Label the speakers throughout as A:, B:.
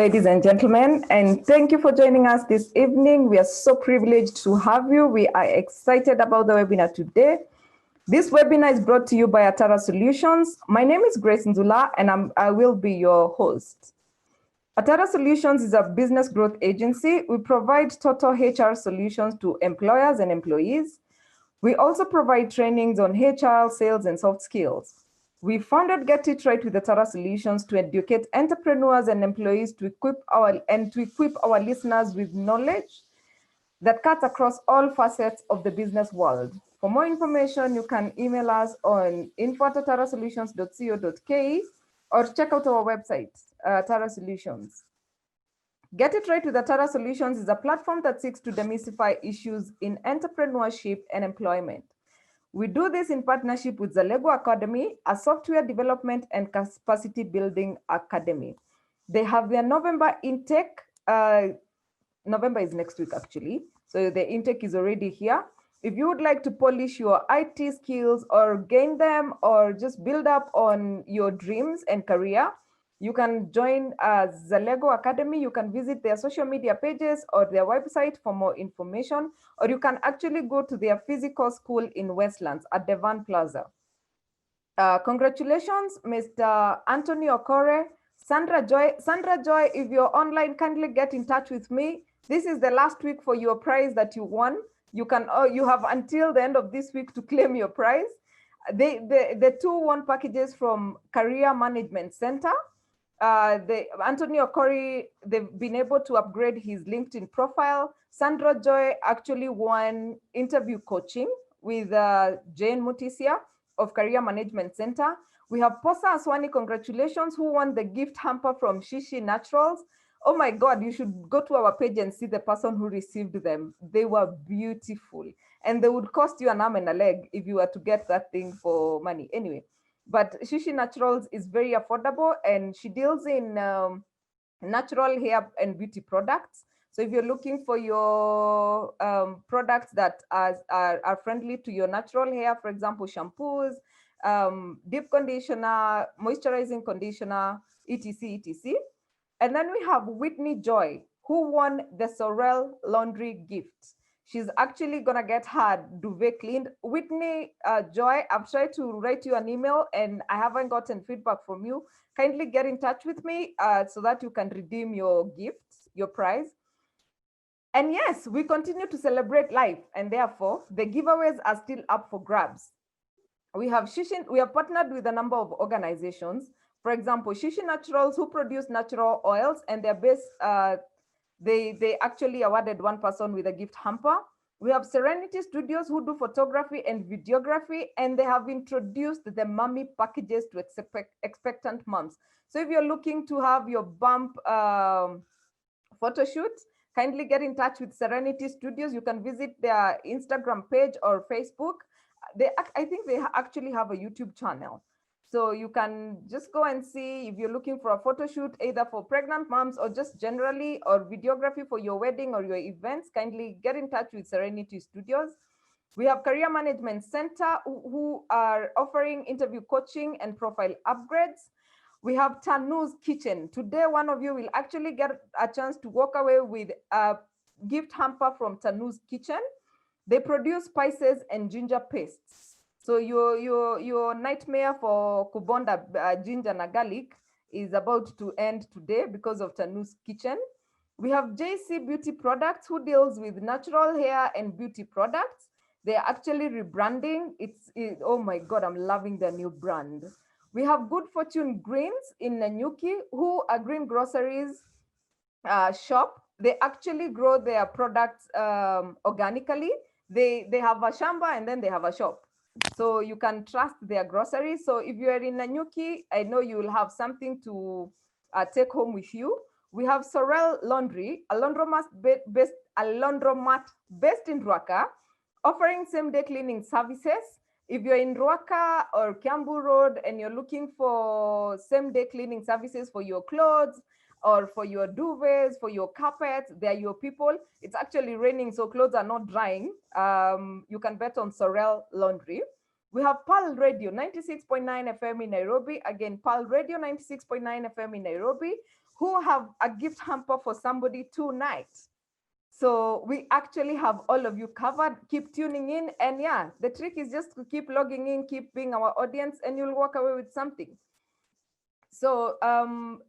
A: ladies and gentlemen, and thank you for joining us this evening. We are so privileged to have you. We are excited about the webinar today. This webinar is brought to you by Atara Solutions. My name is Grace Nzula, and I will be your host. Atara Solutions is a business growth agency. We provide total HR solutions to employers and employees. We also provide trainings on HR, sales, and soft skills. We founded Get It Right with Atara Solutions to educate entrepreneurs and employees to equip our listeners with knowledge that cuts across all facets of the business world. For more information, you can email us on info@atarasolutions.co.ke or check out our website, Atara Solutions. Get It Right with Atara Solutions is a platform that seeks to demystify issues in entrepreneurship and employment. We do this in partnership with the Lego Academy, a software development and capacity building academy. They have their November intake. November is next week, actually. So the intake is already here. If you would like to polish your IT skills or gain them or just build up on your dreams and career, you can join the Lego Academy. You can visit their social media pages or their website for more information, or you can actually go to their physical school in Westlands at Baton Plaza. Congratulations, Mr. Anthony Okore, Sandra Joy. Sandra Joy, if you're online, kindly get in touch with me. This is the last week for your prize that you won. You have until the end of this week to claim your prize. The two won packages from Career Management Center. Anthony Okori, they've been able to upgrade his LinkedIn profile. Sandra Joy actually won interview coaching with Jane Mutisia of Career Management Center. We have Posa Aswani, congratulations, who won the gift hamper from Shishi Naturals. Oh my God, you should go to our page and see the person who received them. They were beautiful, and they would cost you an arm and a leg if you were to get that thing for money. Anyway, but Shishi Naturals is very affordable, and she deals in natural hair and beauty products. So if you're looking for your products that are friendly to your natural hair, for example, shampoos, deep conditioner, moisturizing conditioner, etc., etc. And then we have Whitney Joy, who won the Sorel Laundry gift. She's actually gonna get her duvet cleaned. Whitney Joy, I've tried to write you an email and I haven't gotten feedback from you. Kindly get in touch with me so that you can redeem your gift, your prize. And yes, we continue to celebrate life, and therefore the giveaways are still up for grabs. We have partnered with a number of organizations. For example, Shishi Naturals, who produce natural oils, and they're based, they actually awarded one person with a gift hamper. We have Serenity Studios, who do photography and videography, and they have introduced the mommy packages to expectant moms. So if you're looking to have your bump photo shoot, kindly get in touch with Serenity Studios. You can visit their Instagram page or Facebook. I think they actually have a YouTube channel. So you can just go and see if you're looking for a photo shoot, either for pregnant moms or just generally, or videography for your wedding or your events, kindly get in touch with Serenity Studios. We have Career Management Center, who are offering interview coaching and profile upgrades. We have Tanu's Kitchen. Today, one of you will actually get a chance to walk away with a gift hamper from Tanu's Kitchen. They produce spices and ginger pastes. So your nightmare for kubonda ginger and garlic is about to end today because of Tanu's Kitchen. We have JC Beauty Products, who deals with natural hair and beauty products. They're actually rebranding. Oh my God, I'm loving their new brand. We have Good Fortune Greens in Nanyuki, who are green groceries shop. They actually grow their products organically. They have a shamba and then they have a shop. So you can trust their groceries. So if you are in Nanyuki, I know you will have something to take home with you. We have Sorel Laundry, a laundromat based in Ruaka, offering same-day cleaning services. If you're in Ruaka or Kiambu Road and you're looking for same-day cleaning services for your clothes or for your duvets, for your carpets, they're your people. It's actually raining, so clothes are not drying. You can bet on Sorel Laundry. We have Pearl Radio 96.9 FM in Nairobi. Again, Pearl Radio 96.9 FM in Nairobi. who have a gift hamper for somebody tonight. So we actually have all of you covered. Keep tuning in. And yeah, the trick is just to keep logging in, keep being our audience, and you'll walk away with something. So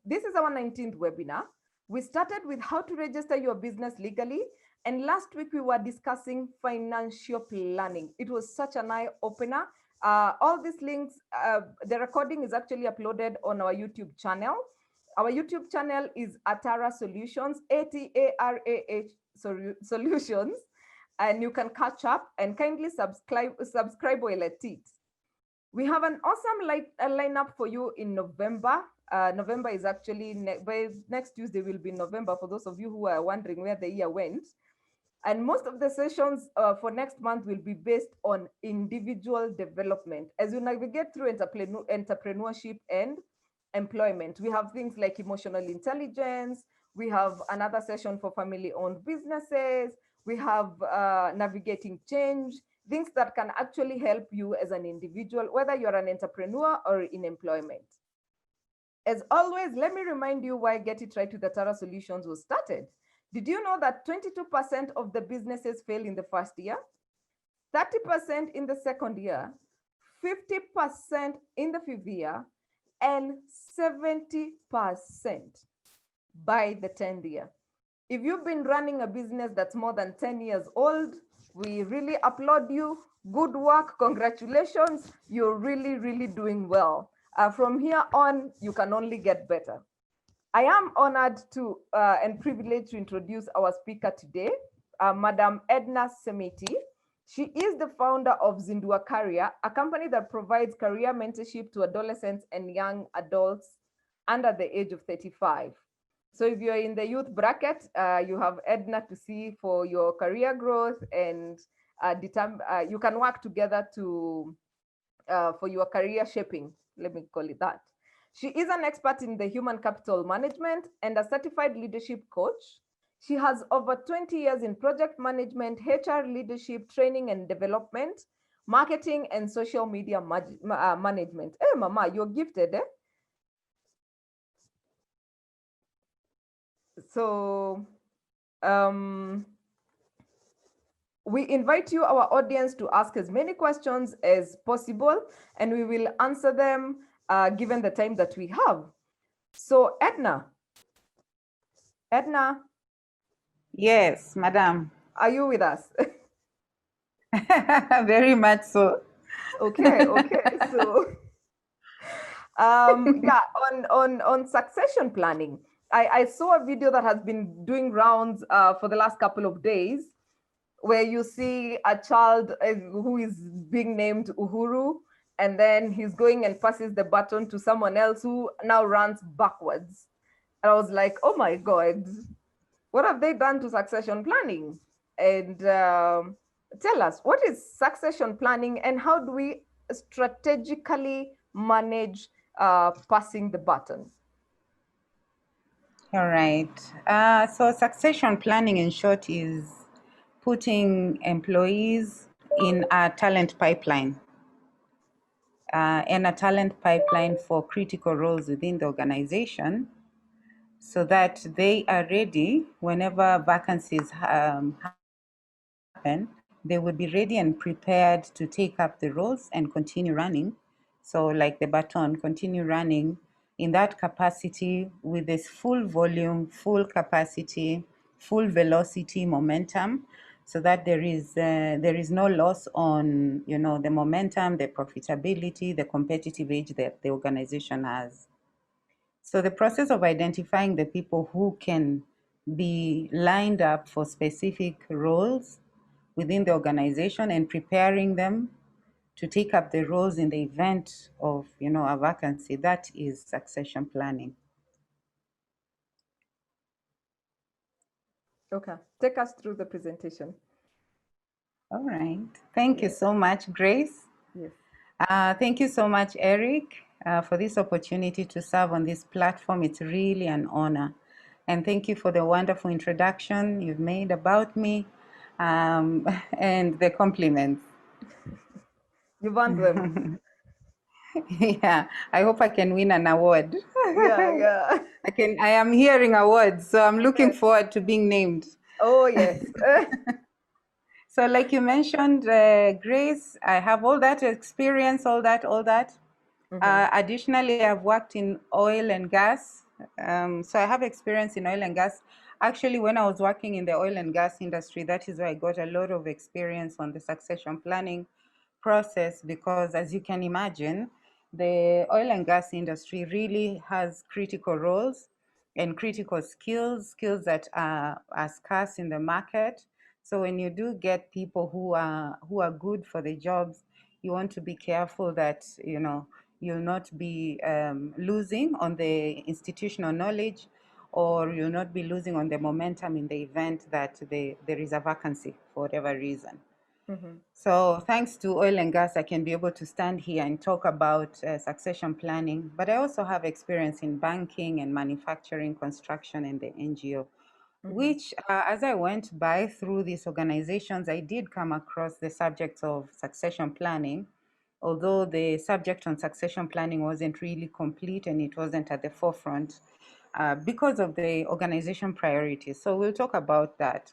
A: this is our 19th webinar. We started with how to register your business legally. And last week we were discussing financial planning. It was such an eye opener. All these links, the recording is actually uploaded on our YouTube channel. Our YouTube channel is Atara Solutions, ATARAH Solutions. And you can catch up and kindly subscribe while at it. We have an awesome lineup for you in November. November is actually, by next Tuesday will be November, for those of you who are wondering where the year went. And most of the sessions for next month will be based on individual development. As you navigate through entrepreneurship and employment, we have things like emotional intelligence. We have another session for family-owned businesses. We have navigating change, things that can actually help you as an individual, whether you're an entrepreneur or in employment. As always, let me remind you why Get It Right with Atara Solutions was started. Did you know that 22% of the businesses fail in the first year, 30% in the second year, 50% in the fifth year, and 70% by the 10th year? If you've been running a business that's more than 10 years old, we really applaud you. Good work, congratulations. You're really, really doing well. From here on, you can only get better. I am honored to and privileged to introduce our speaker today, Madam Edna Semiti. She is the founder of Zindua Career, a company that provides career mentorship to adolescents and young adults under the age of 35. So if you're in the youth bracket, you have Edna to see for your career growth, and you can work together to for your career shaping. Let me call it that. She is an expert in the human capital management and a certified leadership coach. She has over 20 years in project management, HR leadership, training and development, marketing, and social media management. Hey, Mama, you're gifted, eh? So we invite you, our audience, to ask as many questions as possible, and we will answer them given the time that we have. So Edna.
B: Yes, madam.
A: Are you with us?
B: Very much so.
A: Okay. So yeah, on succession planning, I saw a video that has been doing rounds for the last couple of days, where you see a child who is being named Uhuru, and then he's going and passes the baton to someone else who now runs backwards. And I was like, oh my God, what have they done to succession planning? And tell us, what is succession planning and how do we strategically manage passing the baton?
B: All right. So succession planning, in short, is putting employees in a talent pipeline. And a talent pipeline for critical roles within the organization, so that they are ready whenever vacancies happen. They would be ready and prepared to take up the roles and continue running. So like the baton, continue running in that capacity with this full volume, full capacity, full velocity, momentum, so that there is no loss on, the momentum, the profitability, the competitive edge that the organization has. So the process of identifying the people who can be lined up for specific roles within the organization and preparing them to take up the roles in the event of, a vacancy, that is succession planning.
A: Okay, take us through the presentation.
B: All right. Thank you so much, Grace.
A: Yes.
B: Thank you so much, Eric, for this opportunity to serve on this platform. It's really an honor. And thank you for the wonderful introduction you've made about me and the compliments.
A: You've earned them.
B: Yeah, I hope I can win an award.
A: Yeah, yeah.
B: I am hearing awards, so I'm looking
A: Yes.
B: forward to being named.
A: Oh, yes.
B: So, like you mentioned, Grace, I have all that experience, all that.
A: Mm-hmm.
B: Additionally, I've worked in oil and gas. So I have experience in oil and gas. Actually, when I was working in the oil and gas industry, that is where I got a lot of experience on the succession planning process, because as you can imagine, the oil and gas industry really has critical roles and critical skills that are scarce in the market. So when you do get people who are good for the jobs, you want to be careful that you'll not be losing on the institutional knowledge, or you'll not be losing on the momentum in the event that there is a vacancy for whatever reason.
A: Mm-hmm.
B: So thanks to oil and gas, I can be able to stand here and talk about succession planning. But I also have experience in banking and manufacturing, construction, and the NGO,
A: Mm-hmm.
B: which, as I went by through these organizations, I did come across the subject of succession planning, although the subject on succession planning wasn't really complete and it wasn't at the forefront because of the organization priorities. So we'll talk about that.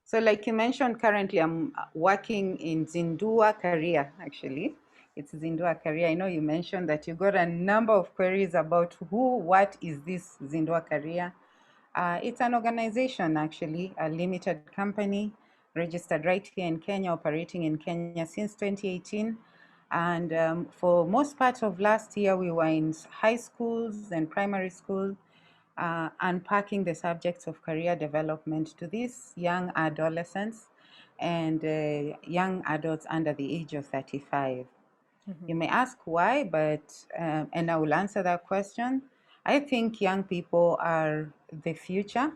B: So like you mentioned, currently I'm working in Zindua Career, actually. It's Zindua Career. I know you mentioned that you got a number of queries about what is this Zindua Career? It's an organization, actually, a limited company, registered right here in Kenya, operating in Kenya since 2018. And for most part of last year, we were in high schools and primary schools, unpacking the subjects of career development to these young adolescents and young adults under the age of 35.
A: Mm-hmm.
B: You may ask why, but, and I will answer that question. I think young people are the future,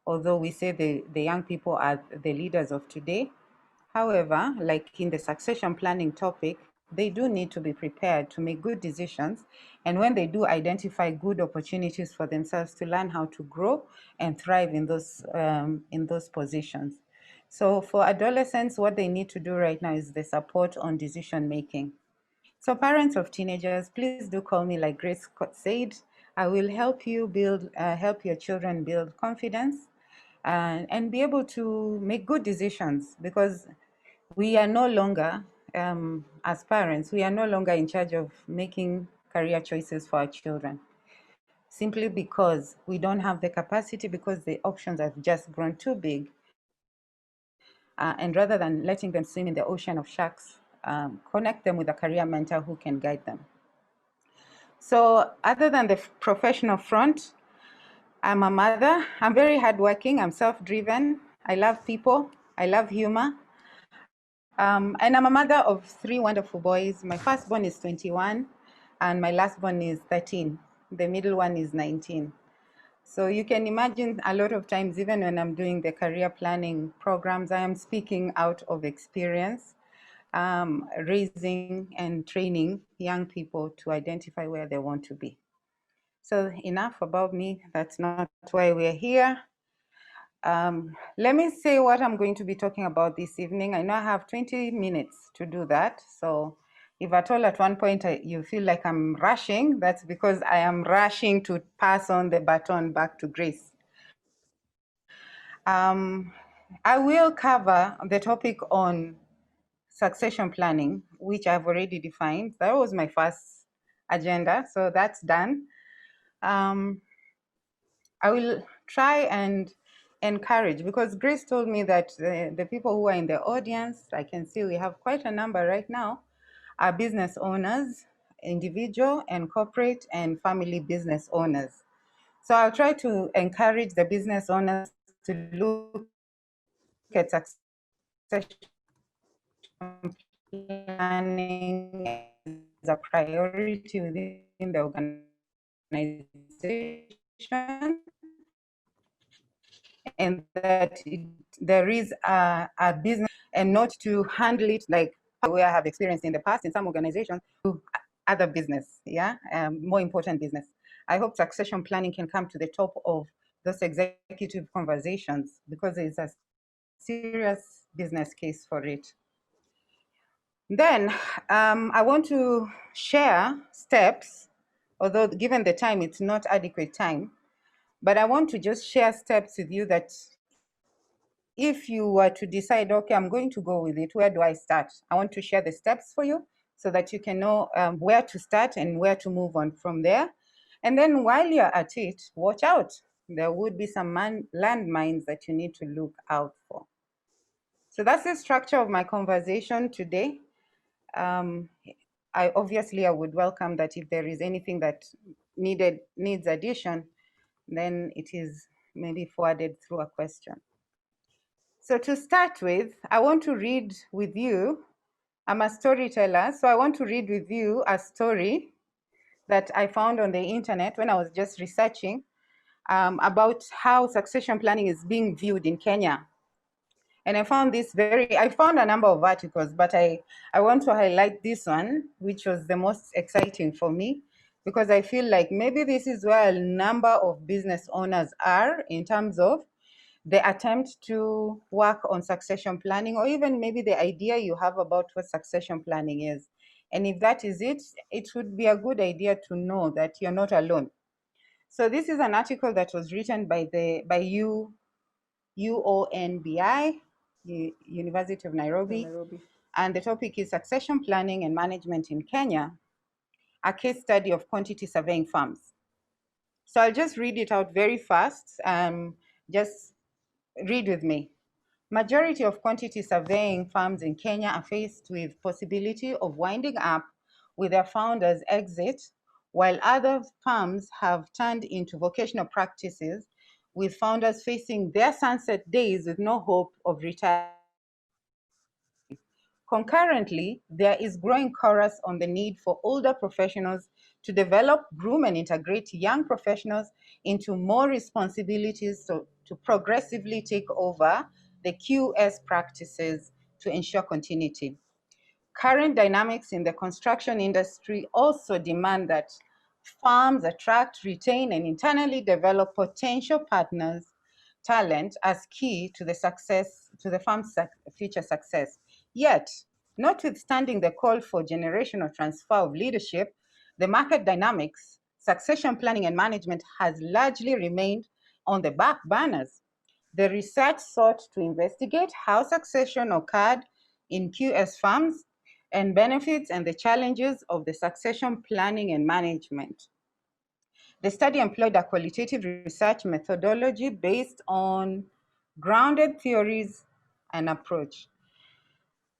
B: although we say the young people are the leaders of today. However, like in the succession planning topic, they do need to be prepared to make good decisions. And when they do identify good opportunities for themselves, to learn how to grow and thrive in those positions. So for adolescents, what they need to do right now is the support on decision making. So parents of teenagers, please do call me, like Grace said. I will help your children build confidence and be able to make good decisions, because we are no longer, as parents, we are no longer in charge of making career choices for our children, simply because we don't have the capacity, because the options have just grown too big. And rather than letting them swim in the ocean of sharks, connect them with a career mentor who can guide them. So other than the professional front, I'm a mother. I'm very hardworking. I'm self-driven. I love people. I love humor. And I'm a mother of three wonderful boys. My firstborn is 21, and my lastborn is 13. The middle one is 19. So you can imagine, a lot of times, even when I'm doing the career planning programs, I am speaking out of experience, raising and training young people to identify where they want to be. So enough about me. That's not why we're here. Let me say what I'm going to be talking about this evening. I know I have 20 minutes to do that. So if at all at one point you feel like I'm rushing, that's because I am rushing to pass on the baton back to Grace. I will cover the topic on succession planning, which I've already defined. That was my first agenda, so that's done. I will try and encourage, because Grace told me that the people who are in the audience, I can see we have quite a number right now, are business owners, individual and corporate and family business owners. So I'll try to encourage the business owners to look at succession planning as a priority within the organization, and that there is a business, and not to handle it like the way I have experienced in the past in some organizations, to other business, more important business. I hope succession planning can come to the top of those executive conversations, because there is a serious business case for it. Then I want to share steps, although given the time, it's not adequate time, but I want to just share steps with you that if you were to decide, okay, I'm going to go with it, where do I start? I want to share the steps for you so that you can know where to start and where to move on from there. And then while you're at it, watch out. There would be some landmines that you need to look out for. So that's the structure of my conversation today. I would welcome that if there is anything that needs addition, then it is maybe forwarded through a question. So to start with, I want to read with you. I'm a storyteller, so I want to read with you a story that I found on the internet when I was just researching about how succession planning is being viewed in Kenya. And I found I found a number of articles, but I want to highlight this one, which was the most exciting for me, because I feel like maybe this is where a number of business owners are in terms of the attempt to work on succession planning, or even maybe the idea you have about what succession planning is. And if that is it, it would be a good idea to know that you're not alone. So this is an article that was written by UONBI, University of Nairobi, and the topic is Succession Planning and Management in Kenya, a case study of quantity surveying firms. So I'll just read it out very fast. Just read with me. Majority of quantity surveying firms in Kenya are faced with possibility of winding up with their founders' exit, while other firms have turned into vocational practices with founders facing their sunset days with no hope of retirement. Concurrently, there is growing chorus on the need for older professionals to develop, groom, and integrate young professionals into more responsibilities to progressively take over the QS practices to ensure continuity. Current dynamics in the construction industry also demand that firms attract, retain, and internally develop potential partners, talent as key to the firm's future success. Yet, notwithstanding the call for generational transfer of leadership, the market dynamics, succession planning and management has largely remained on the back burners. The research sought to investigate how succession occurred in QS firms and benefits and the challenges of the succession planning and management. The study employed a qualitative research methodology based on grounded theories and approach.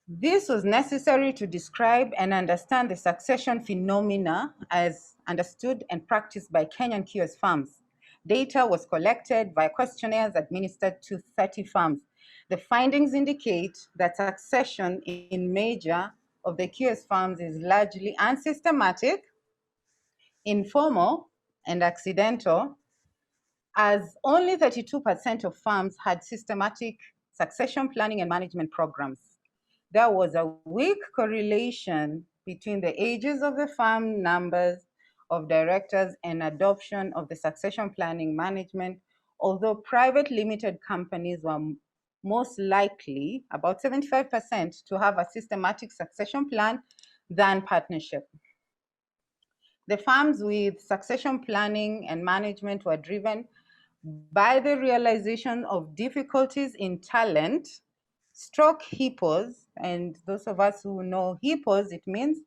B: This was necessary to describe and understand the succession phenomena as understood and practiced by Kenyan QS firms. Data was collected by questionnaires administered to 30 firms. The findings indicate that succession in major of the QS firms is largely unsystematic, informal, and accidental, as only 32% of firms had systematic succession planning and management programs. There was a weak correlation between the ages of the firm, numbers of directors, and adoption of the succession planning management, although private limited companies were most likely, about 75%, to have a systematic succession plan than partnership. The firms with succession planning and management were driven by the realization of difficulties in talent, stroke HIPPOs, and those of us who know HIPPOs, it means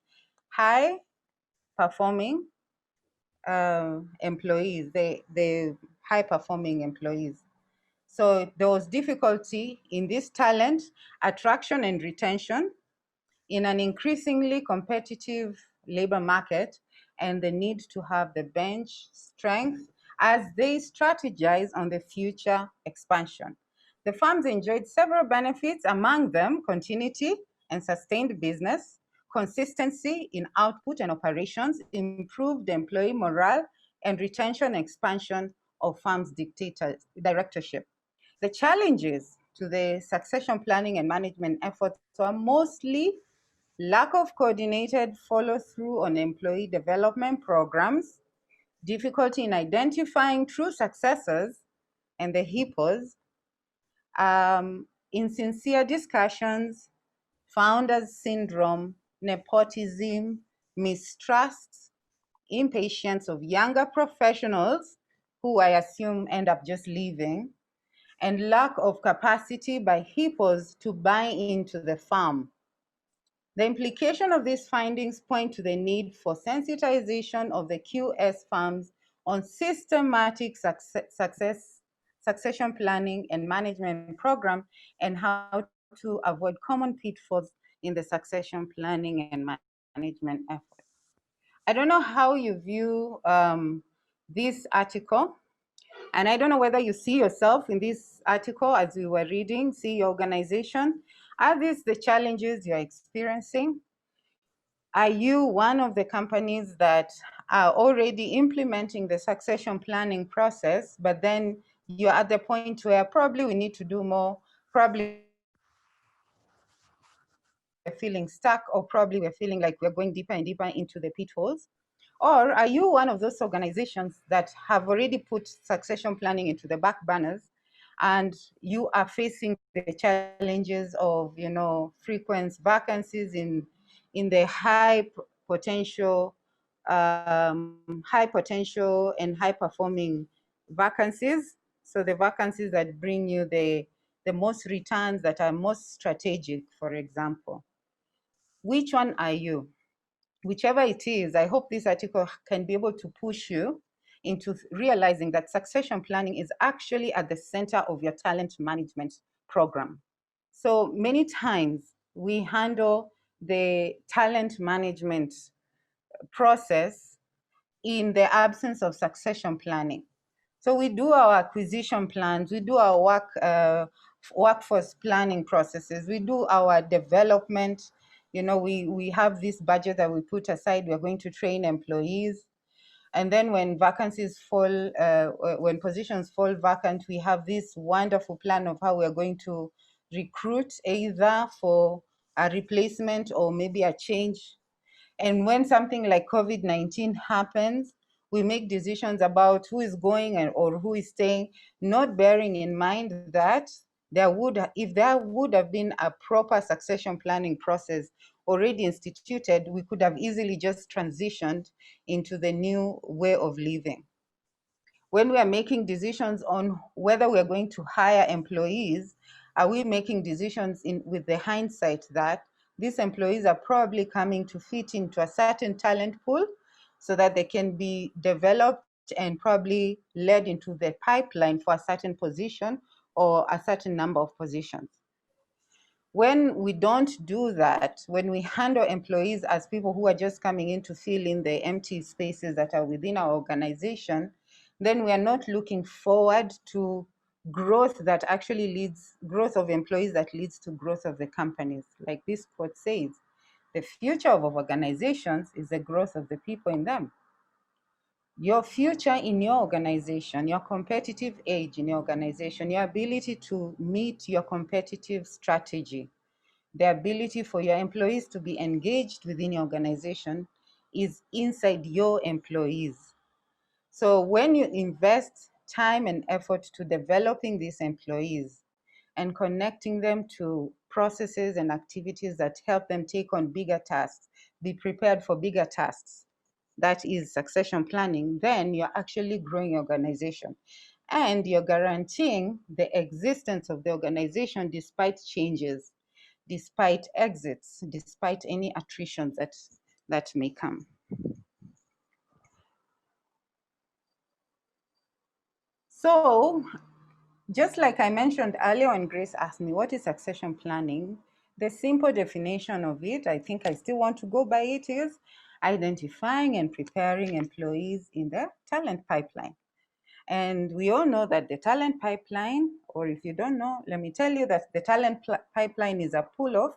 B: high performing employees, the high performing employees. So there was difficulty in this talent attraction and retention in an increasingly competitive labor market, and the need to have the bench strength as they strategize on the future expansion. The firms enjoyed several benefits, among them continuity and sustained business, consistency in output and operations, improved employee morale, and retention and expansion of firms' directorship. The challenges to the succession planning and management efforts are mostly lack of coordinated follow-through on employee development programs, difficulty in identifying true successors and the HIPPOs, insincere discussions, founders syndrome, nepotism, mistrust, impatience of younger professionals who I assume end up just leaving, and lack of capacity by hippos to buy into the farm. The implication of these findings point to the need for sensitization of the QS farms on systematic succession planning and management program, and how to avoid common pitfalls in the succession planning and management effort. I don't know how you view this article, and I don't know whether you see yourself in this article as we were reading, see your organization. Are these the challenges you're experiencing? Are you one of the companies that are already implementing the succession planning process, but then you're at the point where probably we need to do more, probably we're feeling stuck, or probably we're feeling like we're going deeper and deeper into the pitfalls? Or are you one of those organizations that have already put succession planning into the back burners, and you are facing the challenges of, frequent vacancies in the high potential and high performing vacancies? So the vacancies that bring you the most returns, that are most strategic, for example. Which one are you? Whichever it is, I hope this article can be able to push you into realizing that succession planning is actually at the center of your talent management program. So many times we handle the talent management process in the absence of succession planning. So we do our acquisition plans, we do our workforce planning processes, we do our development. We have this budget that we put aside, we're going to train employees. And then when vacancies fall, when positions fall vacant, we have this wonderful plan of how we're going to recruit, either for a replacement or maybe a change. And when something like COVID-19 happens, we make decisions about who is going or who is staying, not bearing in mind that if there would have been a proper succession planning process already instituted, we could have easily just transitioned into the new way of living. When we are making decisions on whether we are going to hire employees, are we making decisions with the hindsight that these employees are probably coming to fit into a certain talent pool so that they can be developed and probably led into the pipeline for a certain position or a certain number of positions? When we don't do that, when we handle employees as people who are just coming in to fill in the empty spaces that are within our organization, then we are not looking forward to growth that actually growth of employees that leads to growth of the companies. Like this quote says, the future of organizations is the growth of the people in them. Your future in your organization, your competitive edge in your organization, your ability to meet your competitive strategy, the ability for your employees to be engaged within your organization is inside your employees. So when you invest time and effort to developing these employees and connecting them to processes and activities that help them take on bigger tasks, be prepared for bigger tasks, that is succession planning, then you're actually growing your organization. And you're guaranteeing the existence of the organization despite changes, despite exits, despite any attrition that may come. So, just like I mentioned earlier when Grace asked me, what is succession planning? The simple definition of it, I think I still want to go by it, is identifying and preparing employees in the talent pipeline. And we all know that the talent pipeline, or if you don't know, let me tell you that the talent pipeline is a pool of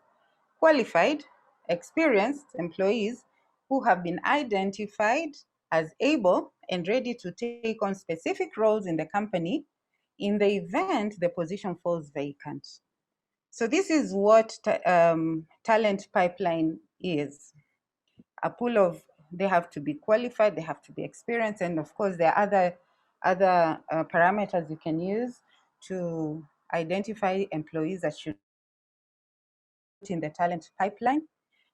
B: qualified, experienced employees who have been identified as able and ready to take on specific roles in the company in the event the position falls vacant. So this is what talent pipeline is. A pool of, they have to be qualified, they have to be experienced, and of course there are other parameters you can use to identify employees that should in the talent pipeline.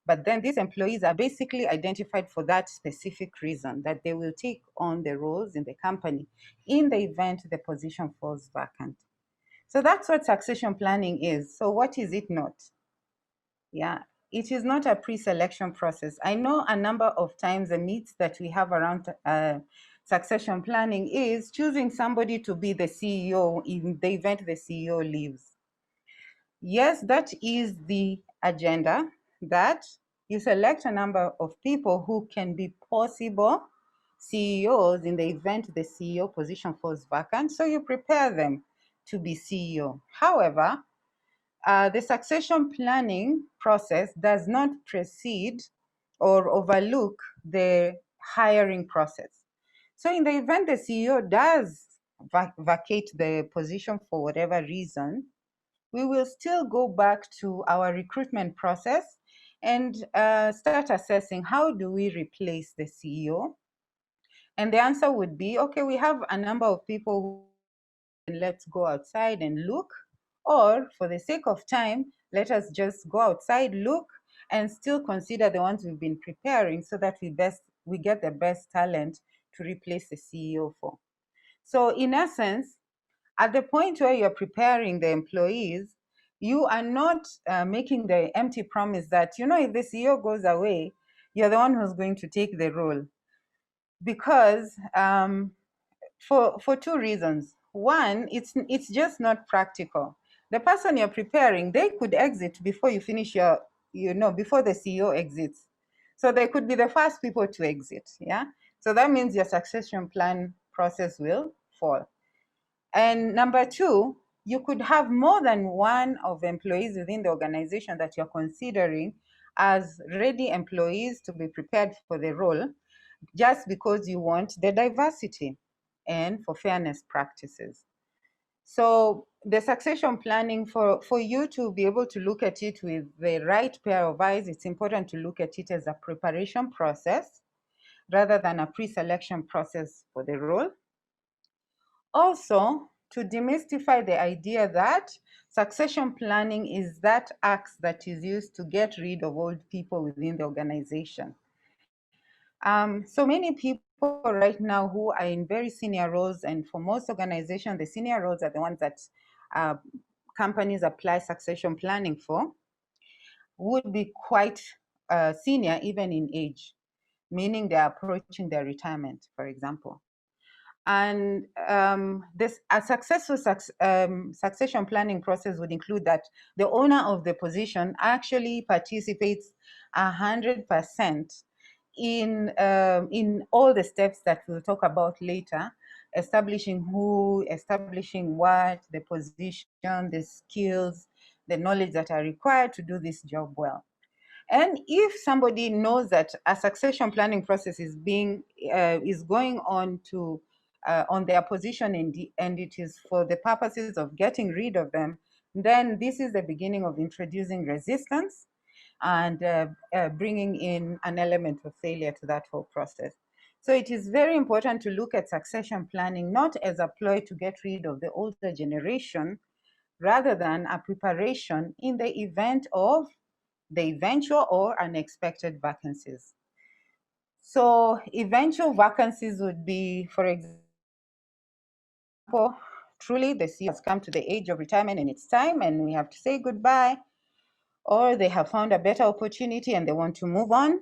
B: But then these employees are basically identified for that specific reason, that they will take on the roles in the company in the event the position falls vacant. So that's what succession planning is. So what is it not? Yeah, it is not a pre-selection process. I know a number of times the myths that we have around succession planning is choosing somebody to be the CEO in the event the CEO leaves. Yes, that is the agenda, that you select a number of people who can be possible CEOs in the event the CEO position falls vacant. So you prepare them to be CEO. However, the succession planning process does not precede or overlook the hiring process. So in the event the CEO does vacate the position for whatever reason, we will still go back to our recruitment process and start assessing how do we replace the CEO. And the answer would be, okay, we have a number of people who, let's go outside and look, or for the sake of time, let us just go outside, look, and still consider the ones we've been preparing so that we get the best talent to replace the CEO for. So in essence, at the point where you're preparing the employees, you are not making the empty promise that, if the CEO goes away, you're the one who's going to take the role. Because for two reasons. One, it's just not practical. The person you're preparing, they could exit before you finish before the CEO exits. So they could be the first people to exit, yeah? So that means your succession plan process will fall. And number two, you could have more than one of employees within the organization that you're considering as ready employees to be prepared for the role, just because you want the diversity and for fairness practices. So the succession planning, for you to be able to look at it with the right pair of eyes, it's important to look at it as a preparation process rather than a pre-selection process for the role. Also, to demystify the idea that succession planning is that axe that is used to get rid of old people within the organization. So many people right now who are in very senior roles, and for most organizations, the senior roles are the ones that companies apply succession planning for, would be quite senior even in age, meaning they're approaching their retirement, for example. And a successful succession planning process would include that the owner of the position actually participates 100% in all the steps that we'll talk about later, establishing who, establishing what, the position, the skills, the knowledge that are required to do this job well. And if somebody knows that a succession planning process is going on to on their position and it is for the purposes of getting rid of them, then this is the beginning of introducing resistance and bringing in an element of failure to that whole process. So it is very important to look at succession planning not as a ploy to get rid of the older generation, rather than a preparation in the event of the eventual or unexpected vacancies. So eventual vacancies would be, for example, truly the CEO has come to the age of retirement and it's time and we have to say goodbye, or they have found a better opportunity and they want to move on,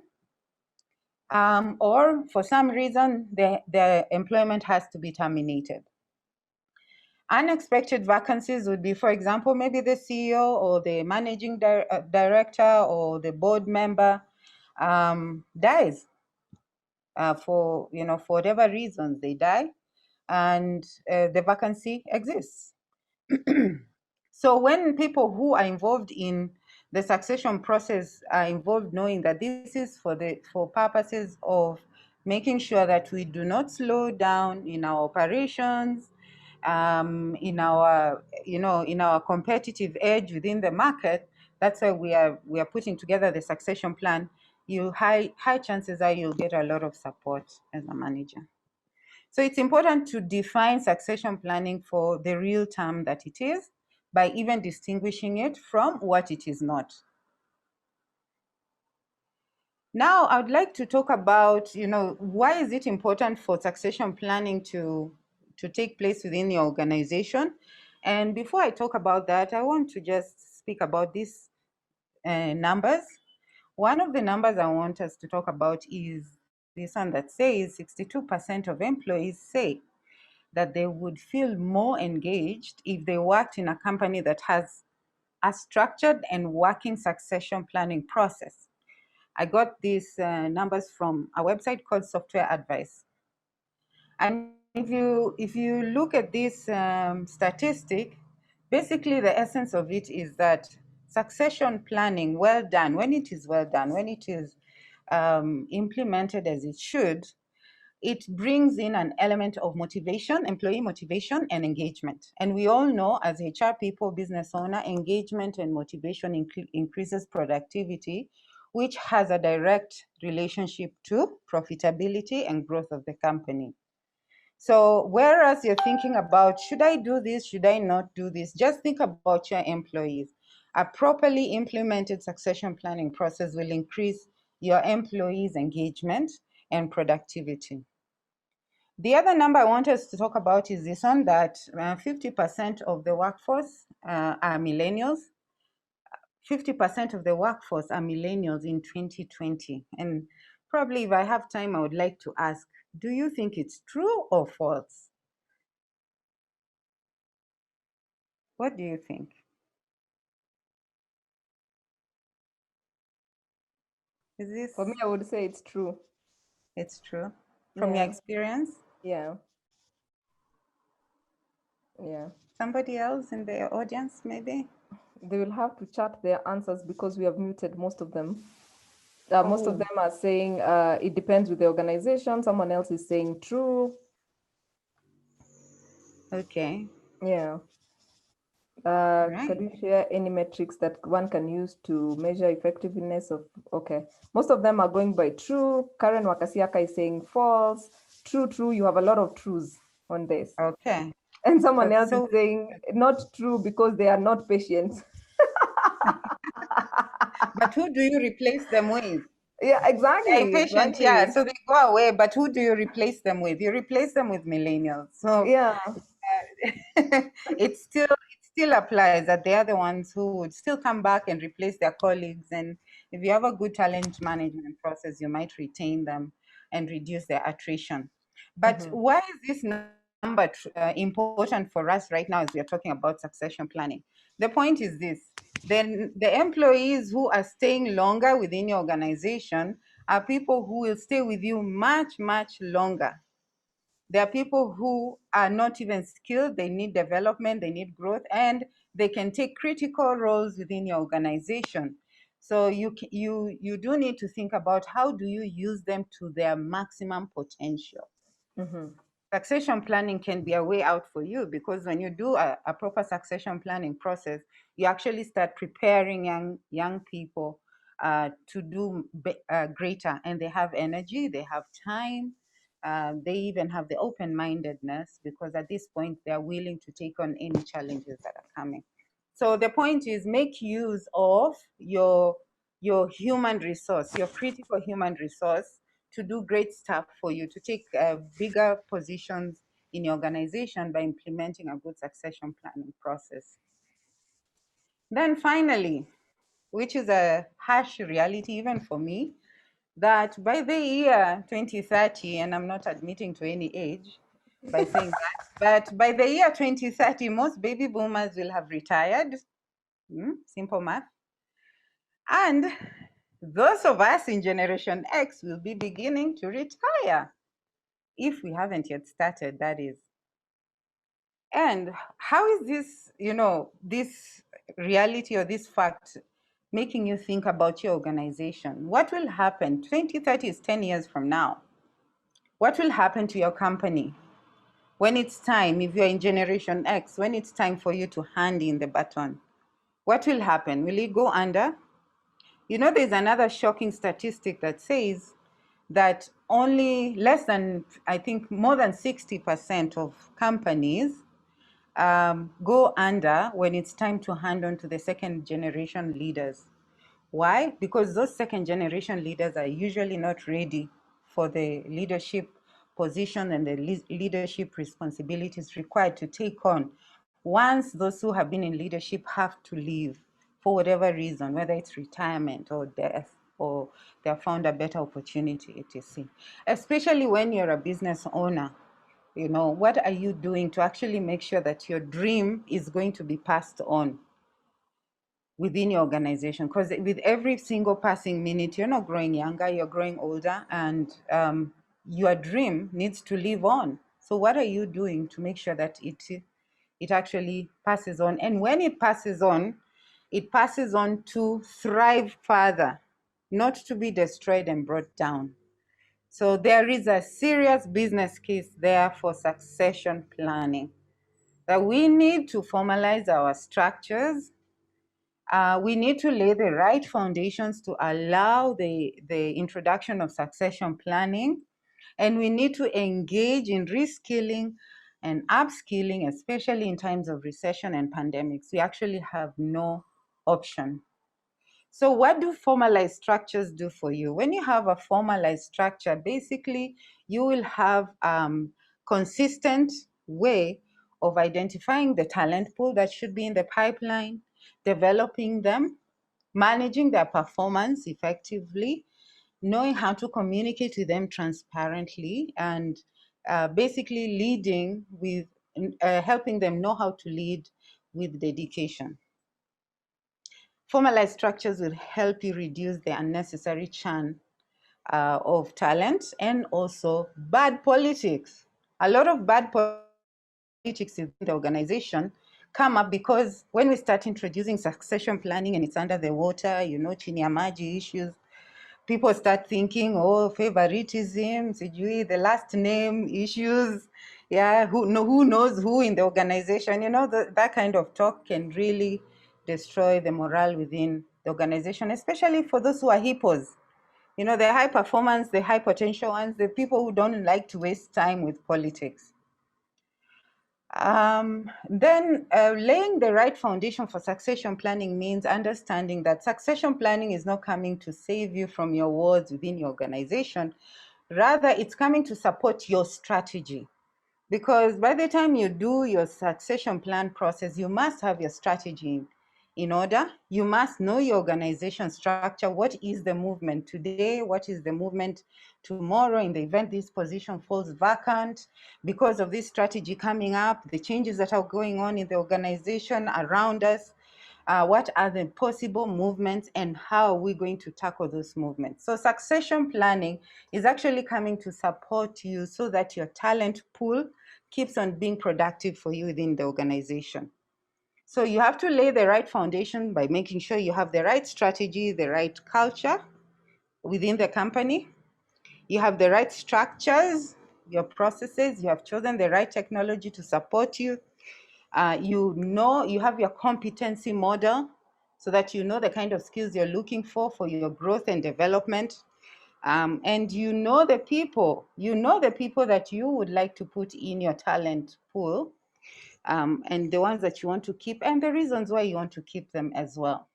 B: or for some reason their employment has to be terminated. Unexpected vacancies would be, for example, maybe the CEO or the managing director or the board member dies for whatever reasons they die, and the vacancy exists. So when people who are involved in the succession process are involved, knowing that this is for purposes of making sure that we do not slow down in our operations, in our competitive edge within the market, that's why we are putting together the succession plan. High chances are you'll get a lot of support as a manager. So it's important to define succession planning for the real term that it is, by even distinguishing it from what it is not. Now, I'd like to talk about, why is it important for succession planning to take place within your organization? And before I talk about that, I want to just speak about these numbers. One of the numbers I want us to talk about is this one that says 62% of employees say that they would feel more engaged if they worked in a company that has a structured and working succession planning process. I got these numbers from a website called Software Advice. And if you look at this statistic, basically the essence of it is that succession planning, well done, when it is well done, when it is implemented as it should, it brings in an element of motivation, employee motivation and engagement. And we all know as HR people, business owner, engagement and motivation increases productivity, which has a direct relationship to profitability and growth of the company. So whereas you're thinking about, should I do this, should I not do this, just think about your employees. A properly implemented succession planning process will increase your employees' engagement and productivity. The other number I want us to talk about is this one, that 50% of the workforce are millennials. 50% of the workforce are millennials in 2020. And probably if I have time, I would like to ask, do you think it's true or false? What do you think? Is this,
A: For me, I would say it's true.
B: it's true from your
A: Yeah,
B: experience?
A: yeah, yeah.
B: Somebody else in the audience, maybe?
A: They will have to chat their answers because we have muted most of them. Most of
B: Oh,
A: them are saying it depends with the organization. Someone else is saying true.
B: okay.
A: Yeah. Could
B: Right.
A: you share any metrics that one can use to measure effectiveness of? Okay, most of them are going by true. Karen Wakasiaka is saying false. True, true. You have a lot of truths on this.
B: Okay.
A: And someone else is
B: So,
A: saying not true because they are not patient.
B: but who do you replace them with?
A: Yeah,
B: They're
A: exactly,
B: impatient, yeah.
A: exactly.
B: So they go away, but who do you replace them with? You replace them with millennials. So
A: Yeah.
B: it still applies that they are the ones who would still come back and replace their colleagues. And if you have a good talent management process, you might retain them and reduce their attrition. But
A: Mm-hmm.
B: why is this number important for us right now as we are talking about succession planning? The point is this: then the employees who are staying longer within your organization are people who will stay with you much, much longer. There are people who are not even skilled, they need development, they need growth, and they can take critical roles within your organization. So you do need to think about how do you use them to their maximum potential.
A: Mm-hmm.
B: Succession planning can be a way out for you, because when you do a proper succession planning process, you actually start preparing young people to do greater, and they have energy, they have time, they even have the open-mindedness, because at this point they are willing to take on any challenges that are coming. So the point is, make use of your human resource, your critical human resource, to do great stuff for you, to take bigger positions in your organization by implementing a good succession planning process. Then finally, which is a harsh reality even for me, that by the year 2030, and I'm not admitting to any age by saying that, but by the year 2030, most baby boomers will have retired. Simple math. And those of us in Generation X will be beginning to retire, if we haven't yet started, that is. And how is this, this reality or this fact making you think about your organization? What will happen? 2030 is 10 years from now. What will happen to your company when it's time, if you're in Generation X, when it's time for you to hand in the baton? What will happen? Will it go under? There's another shocking statistic that says that only less than, I think, more than 60% of companies go under when it's time to hand on to the second generation leaders. Why? Because those second generation leaders are usually not ready for the leadership position and the leadership responsibilities required to take on once those who have been in leadership have to leave for whatever reason, whether it's retirement or death or they have found a better opportunity, etc. Especially when you're a business owner, you know, what are you doing to actually make sure that your dream is going to be passed on within your organization? Because with every single passing minute, you're not growing younger, you're growing older, and your dream needs to live on. So what are you doing to make sure that it actually passes on? And when it passes on to thrive further, not to be destroyed and brought down. So there is a serious business case there for succession planning, that we need to formalize our structures. We need to lay the right foundations to allow the introduction of succession planning. And we need to engage in reskilling and upskilling, especially in times of recession and pandemics. We actually have no option. So what do formalized structures do for you? When you have a formalized structure, basically you will have consistent way of identifying the talent pool that should be in the pipeline, developing them, managing their performance effectively, knowing how to communicate with them transparently, and basically leading with, helping them know how to lead with dedication. Formalized structures will help you reduce the unnecessary churn of talent and also bad politics. A lot of bad politics in the organization come up because when we start introducing succession planning and it's under the water, you know, chini ya maji issues, people start thinking, oh, favoritism, the last name issues, yeah, who knows who in the organization, you know, that kind of talk can really destroy the morale within the organization, especially for those who are hippos. You know, the high performance, the high potential ones, the people who don't like to waste time with politics. Then laying the right foundation for succession planning means understanding that succession planning is not coming to save you from your wards within your organization. Rather, it's coming to support your strategy. Because by the time you do your succession plan process, you must have your strategy in order. You must know your organization structure. What is the movement today? What is the movement tomorrow in the event this position falls vacant? Because of this strategy coming up, the changes that are going on in the organization around us, what are the possible movements and how are we going to tackle those movements? So succession planning is actually coming to support you so that your talent pool keeps on being productive for you within the organization. So you have to lay the right foundation by making sure you have the right strategy, the right culture within the company. You have the right structures, your processes, you have chosen the right technology to support you. You know, you have your competency model so that you know the kind of skills you're looking for your growth and development. And you know the people that you would like to put in your talent pool, and the ones that you want to keep and the reasons why you want to keep them as well.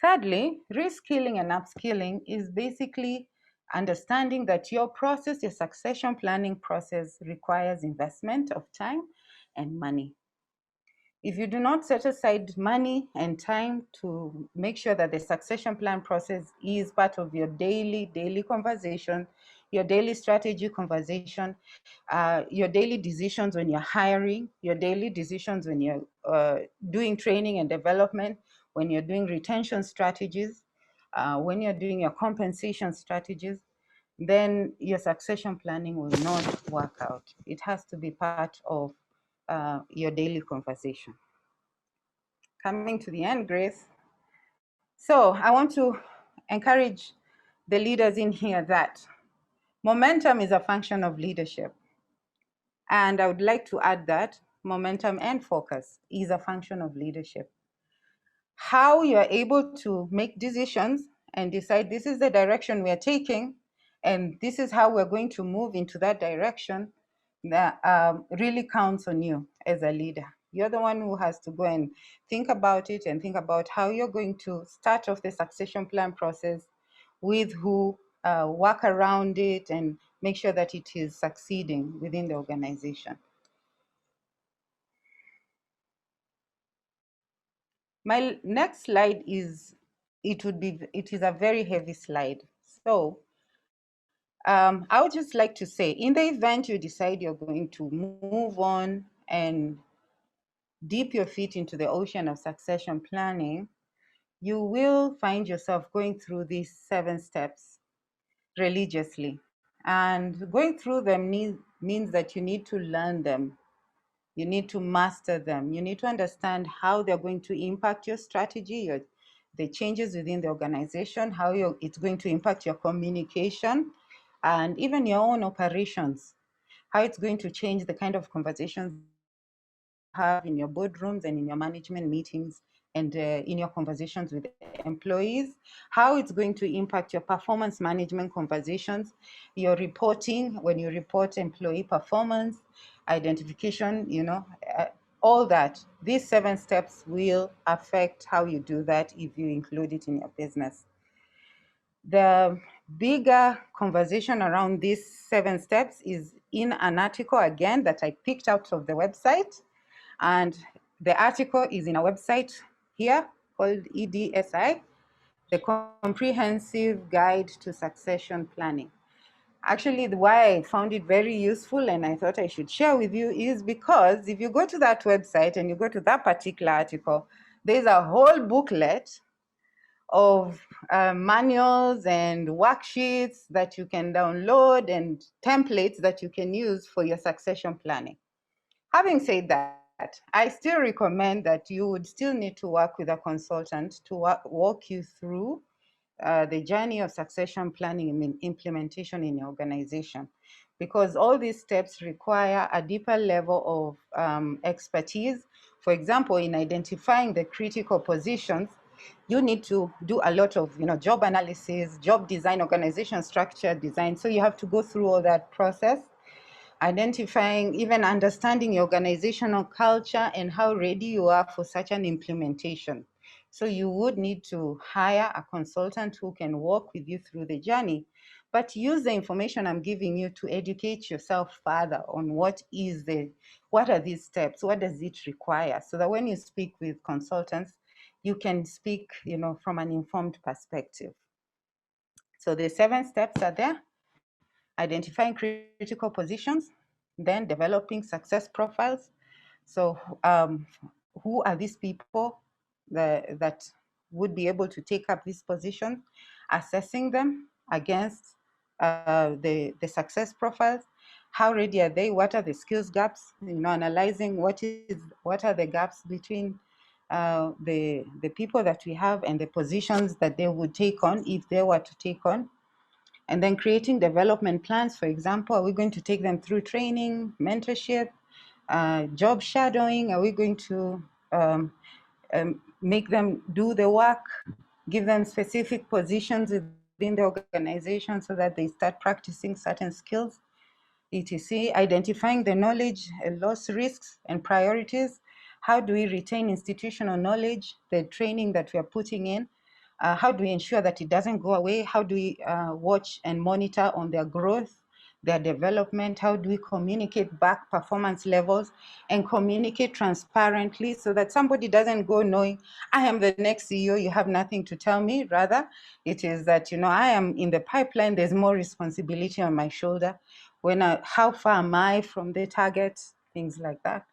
B: Thirdly, reskilling and upskilling is basically understanding that your process, your succession planning process, requires investment of time and money. If you do not set aside money and time to make sure that the succession plan process is part of your daily conversation, your daily strategy conversation, your daily decisions when you're hiring, your daily decisions when you're doing training and development, when you're doing retention strategies, when you're doing your compensation strategies, then your succession planning will not work out. It has to be part of your daily conversation. Coming to the end, Grace. So I want to encourage the leaders in here that momentum is a function of leadership. And I would like to add that momentum and focus is a function of leadership. How you're able to make decisions and decide this is the direction we are taking, and this is how we're going to move into that direction, that really counts on you as a leader. You're the one who has to go and think about it and think about how you're going to start off the succession plan process, with who, work around it, and make sure that it is succeeding within the organization. My next slide is, it is a very heavy slide. So I would just like to say, in the event you decide you're going to move on and dip your feet into the ocean of succession planning, you will find yourself going through these 7 steps religiously. And going through them means that you need to learn them. You need to master them. You need to understand how they're going to impact your strategy, the changes within the organization, how it's going to impact your communication, and even your own operations, how it's going to change the kind of conversations that you have in your boardrooms and in your management meetings, and in your conversations with employees, how it's going to impact your performance management conversations, your reporting, when you report employee performance, identification, all that. These 7 steps will affect how you do that if you include it in your business. The bigger conversation around these 7 steps is in an article, again, that I picked out of the website. And the article is in a website here called EDSI, the Comprehensive Guide to Succession Planning. Actually, why I found it very useful and I thought I should share with you is because if you go to that website and you go to that particular article, there's a whole booklet of manuals and worksheets that you can download and templates that you can use for your succession planning. Having said that, I still recommend that you would still need to work with a consultant to walk you through the journey of succession planning and implementation in your organization, because all these steps require a deeper level of expertise. For example, in identifying the critical positions, you need to do a lot of job analysis, job design, organization structure design. So you have to go through all that process, identifying, even understanding your organizational culture and how ready you are for such an implementation. So you would need to hire a consultant who can walk with you through the journey, but use the information I'm giving you to educate yourself further on what are these steps, what does it require, so that when you speak with consultants, you can speak, from an informed perspective. So the 7 steps are there: identifying critical positions, then developing success profiles. So who are these people that would be able to take up this position, assessing them against the success profiles. How ready are they? What are the skills gaps? Analyzing what are the gaps between the people that we have and the positions that they would take on if they were to take on. And then creating development plans. For example, are we going to take them through training, mentorship, job shadowing? Are we going to make them do the work, give them specific positions within the organization so that they start practicing certain skills, etc. Identifying the knowledge, loss risks, and priorities. How do we retain institutional knowledge, the training that we are putting in? How do we ensure that it doesn't go away? How do we watch and monitor on their growth, their development? How do we communicate back performance levels and communicate transparently so that somebody doesn't go knowing, I am the next CEO, you have nothing to tell me? Rather, it is that, I am in the pipeline, there's more responsibility on my shoulder. How far am I from the target? Things like that.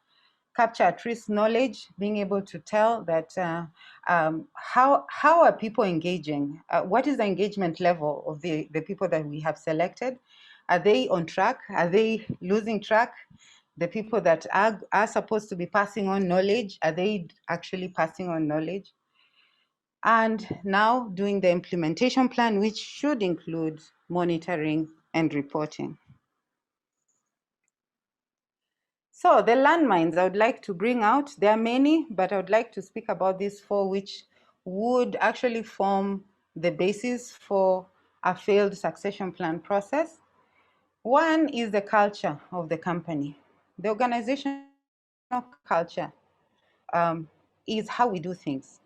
B: Capture at-risk knowledge, being able to tell that how are people engaging? What is the engagement level of the people that we have selected? Are they on track? Are they losing track? The people that are supposed to be passing on knowledge, are they actually passing on knowledge? And now doing the implementation plan, which should include monitoring and reporting. So the landmines I would like to bring out, there are many, but I would like to speak about these 4, which would actually form the basis for a failed succession plan process. One is the culture of the company, the organizational culture. is how we do things.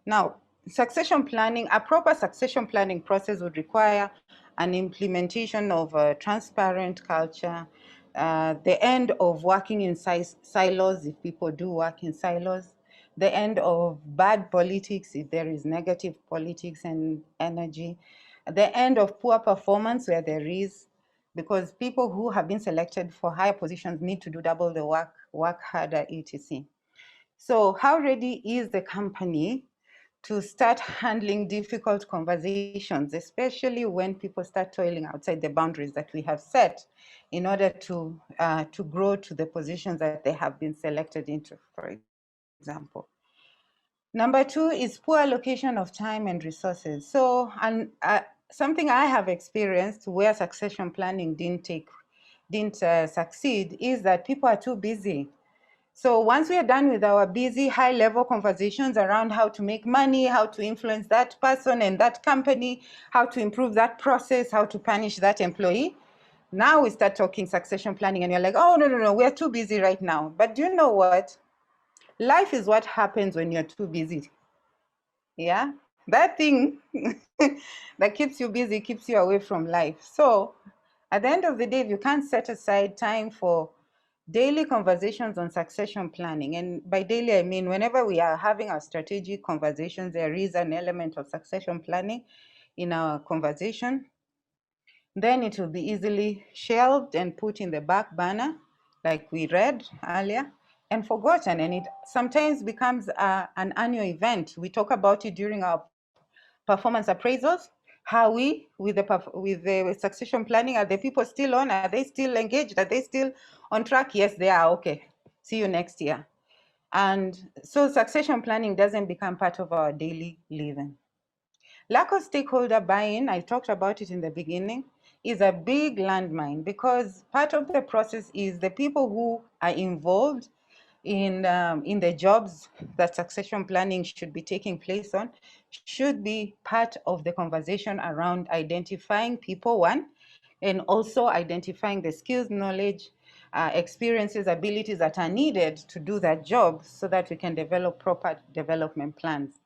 B: Now, succession planning, a proper succession planning process would require an implementation of a transparent culture, the end of working in silos if people do work in silos, the end of bad politics if there is negative politics and energy, the end of poor performance where there is, because people who have been selected for higher positions need to do double the work harder, etc. So how ready is the company to start handling difficult conversations, especially when people start toiling outside the boundaries that we have set in order to grow to the positions that they have been selected into, for example. Number 2 is poor allocation of time and resources. So, something I have experienced where succession planning didn't succeed is that people are too busy. So once we are done with our busy high-level conversations around how to make money, how to influence that person and that company, how to improve that process, how to punish that employee, now we start talking succession planning and you're like, oh, no, we're too busy right now. But do you know what? Life is what happens when you're too busy. Yeah, that thing that keeps you busy keeps you away from life. So at the end of the day, if you can't set aside time for daily conversations on succession planning, and by daily I mean whenever we are having our strategic conversations, there is an element of succession planning in our conversation, then it will be easily shelved and put in the back burner, like we read earlier, and forgotten. And it sometimes becomes an annual event. We talk about it during our performance appraisals. How we, with the succession planning, are the people still on? Are they still engaged? Are they still on track? Yes, they are. Okay. See you next year. And so succession planning doesn't become part of our daily living. Lack of stakeholder buy-in, I talked about it in the beginning, is a big landmine because part of the process is the people who are involved in the jobs that succession planning should be taking place on should be part of the conversation around identifying people, one, and also identifying the skills, knowledge, experiences, abilities that are needed to do that job so that we can develop proper development plans.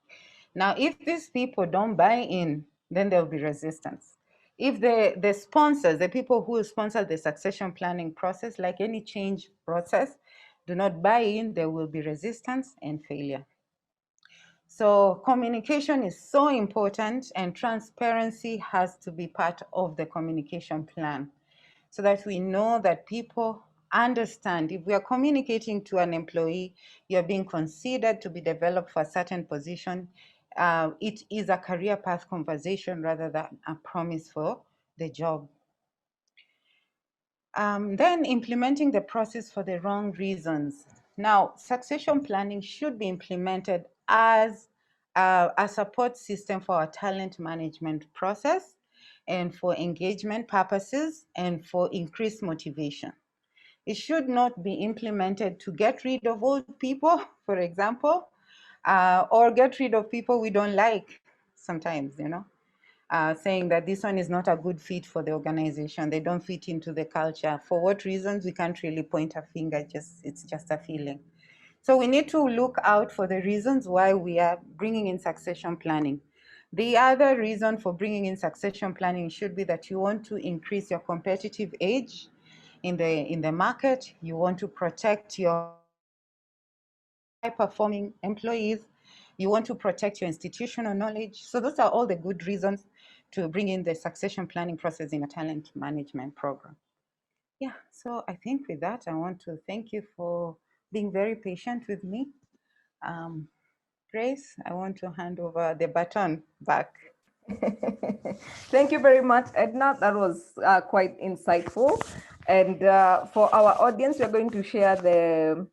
B: Now, if these people don't buy in, then there will be resistance. If the sponsors, the people who sponsor the succession planning process, like any change process, do not buy in, there will be resistance and failure. So communication is so important, and transparency has to be part of the communication plan so that we know that people understand. If we are communicating to an employee, you're being considered to be developed for a certain position, it is a career path conversation rather than a promise for the job. Then implementing the process for the wrong reasons. Now, succession planning should be implemented as a support system for our talent management process and for engagement purposes and for increased motivation. It should not be implemented to get rid of old people, for example, or get rid of people we don't like sometimes, saying that this one is not a good fit for the organization. They don't fit into the culture. For what reasons, we can't really point a finger, it's just a feeling. So we need to look out for the reasons why we are bringing in succession planning. The other reason for bringing in succession planning should be that you want to increase your competitive edge in the market. You want to protect your high-performing employees. You want to protect your institutional knowledge. So those are all the good reasons to bring in the succession planning process in a talent management program. Yeah, so I think with that, I want to thank you for being very patient with me. Grace, I want to hand over the baton back.
A: Thank you very much, Edna. That was quite insightful. And for our audience, we're going to share the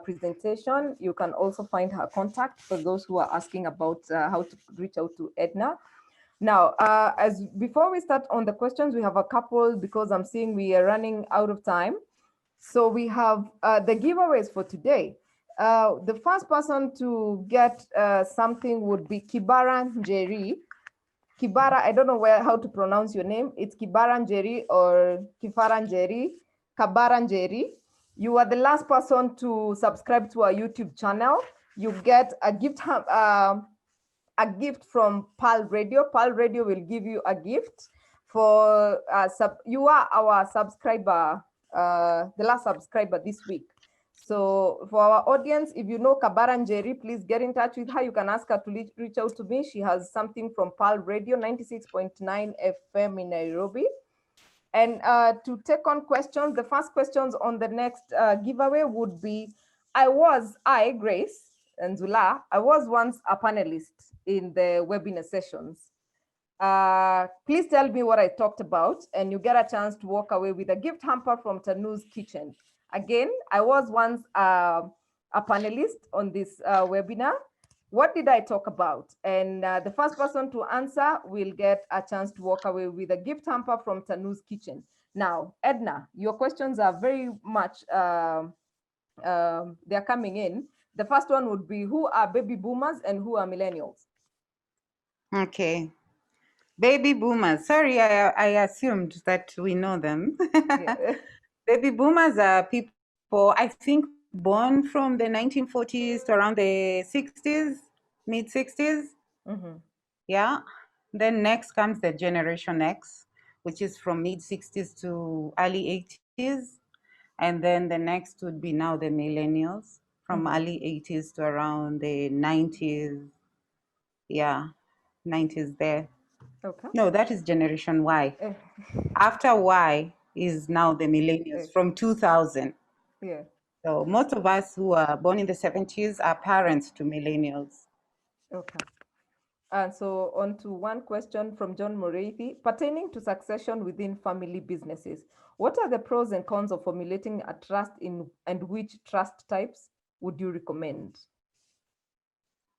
A: presentation. You can also find her contact for those who are asking about how to reach out to Edna. Now, as before we start on the questions, we have a couple because I'm seeing we are running out of time. So we have the giveaways for today. The first person to get something would be Kibara Njeri. Kibara, I don't know how to pronounce your name. It's Kibara Njeri or Kifara Njeri, Kabara Njeri. You are the last person to subscribe to our YouTube channel. You get a gift from Pal Radio. Pal Radio will give you a gift for you are our subscriber, the last subscriber this week. So for our audience, if you know Kabaran Jerry, please get in touch with her. You can ask her to reach out to me. She has something from Pal Radio 96.9 FM in Nairobi. And to take on questions, the first questions on the next giveaway would be, Grace and Zula, I was once a panelist in the webinar sessions. Please tell me what I talked about, and you get a chance to walk away with a gift hamper from Tanu's Kitchen. Again, I was once a panelist on this webinar. What did I talk about? And the first person to answer will get a chance to walk away with a gift hamper from Tanu's Kitchen. Now, Edna, your questions are very much, they're coming in. The first one would be, who are baby boomers and who are millennials?
B: Okay. Baby boomers. Sorry, I assumed that we know them.
A: Yeah.
B: Baby boomers are people, I think, born from the 1940s to around the 60s, mid 60s.
A: Mm-hmm.
B: Yeah. Then next comes the Generation X, which is from mid 60s to early 80s. And then the next would be now the millennials from early 80s to around the 90s. Yeah, 90s there.
A: Okay.
B: No, that is Generation Y. After Y is now the millennials from 2000.
A: Yeah.
B: So most of us who are born in the 70s are parents to millennials.
A: Okay. And so on to one question from John Moreithi, pertaining to succession within family businesses. What are the pros and cons of formulating a trust and which trust types would you recommend?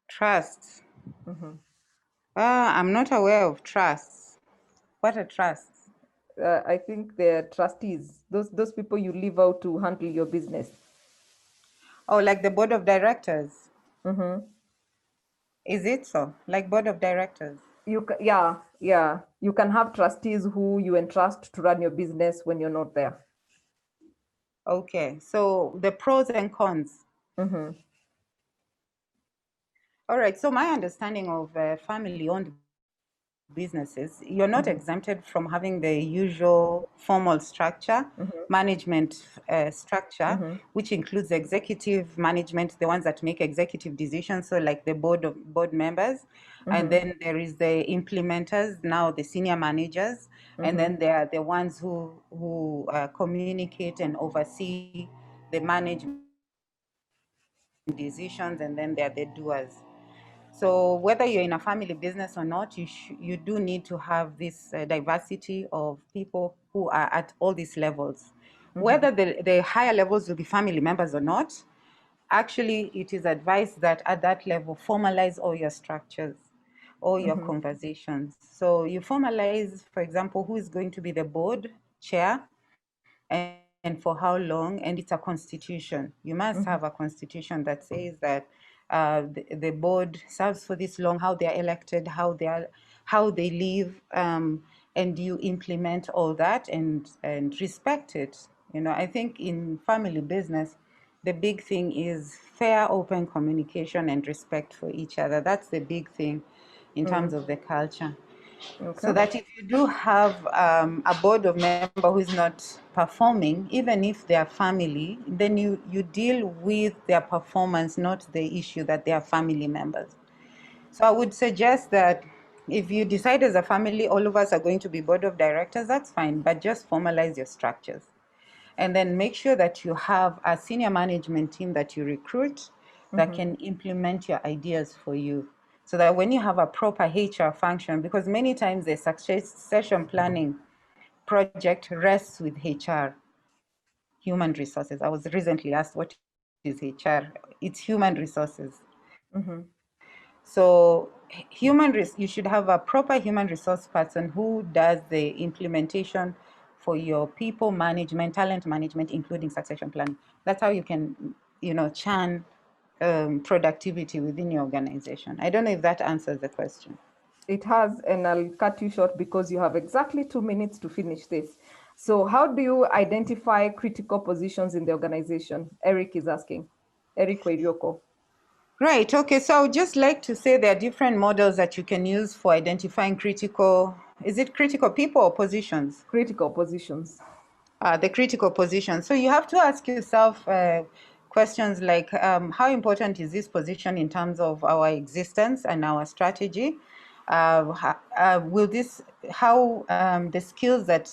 B: Trust. I'm not aware of trusts. What are trusts?
A: I think they're trustees, those people you leave out to handle your business.
B: Oh, like the board of directors? Is it so? Like board of directors?
A: Yeah. You can have trustees who you entrust to run your business when you're not there.
B: Okay, so the pros and cons. All right, so my understanding of family-owned businesses, you're not exempted from having the usual formal structure, management structure, which includes executive management, the ones that make executive decisions, so like the board members, and then there is the implementers, now the senior managers, and then there are the ones who communicate and oversee the management decisions, and then there are the doers. So whether you're in a family business or not, you do need to have this diversity of people who are at all these levels. Whether the higher levels will be family members or not, actually it is advised that at that level, formalize all your structures, all your conversations. So you formalize, for example, who is going to be the board chair, and for how long, and it's a constitution. You must have a constitution that says that the board serves for this long, how they are elected, how they live, and you implement all that and respect it. I think in family business, the big thing is fair, open communication and respect for each other. That's the big thing in terms of the culture.
A: Okay.
B: So that if you do have a board of member who is not performing, even if they are family, then you deal with their performance, not the issue that they are family members. So I would suggest that if you decide as a family, all of us are going to be board of directors, that's fine, but just formalize your structures. And then make sure that you have a senior management team that you recruit that can implement your ideas for you. So that when you have a proper HR function, because many times the succession planning project rests with HR, human resources. I was recently asked, what is HR? It's human resources. So you should have a proper human resource person who does the implementation for your people management, talent management, including succession planning. That's how you can, churn productivity within your organization. I don't know if that answers the question.
A: It has, and I'll cut you short because you have exactly 2 minutes to finish this. So how do you identify critical positions in the organization? Eric is asking. Eric Wairioko.
B: Right. Okay. So I would just like to say there are different models that you can use for identifying critical. Is it critical people or positions?
A: Critical positions.
B: The critical position. So you have to ask yourself questions like, how important is this position in terms of our existence and our strategy? Will this, how the skills that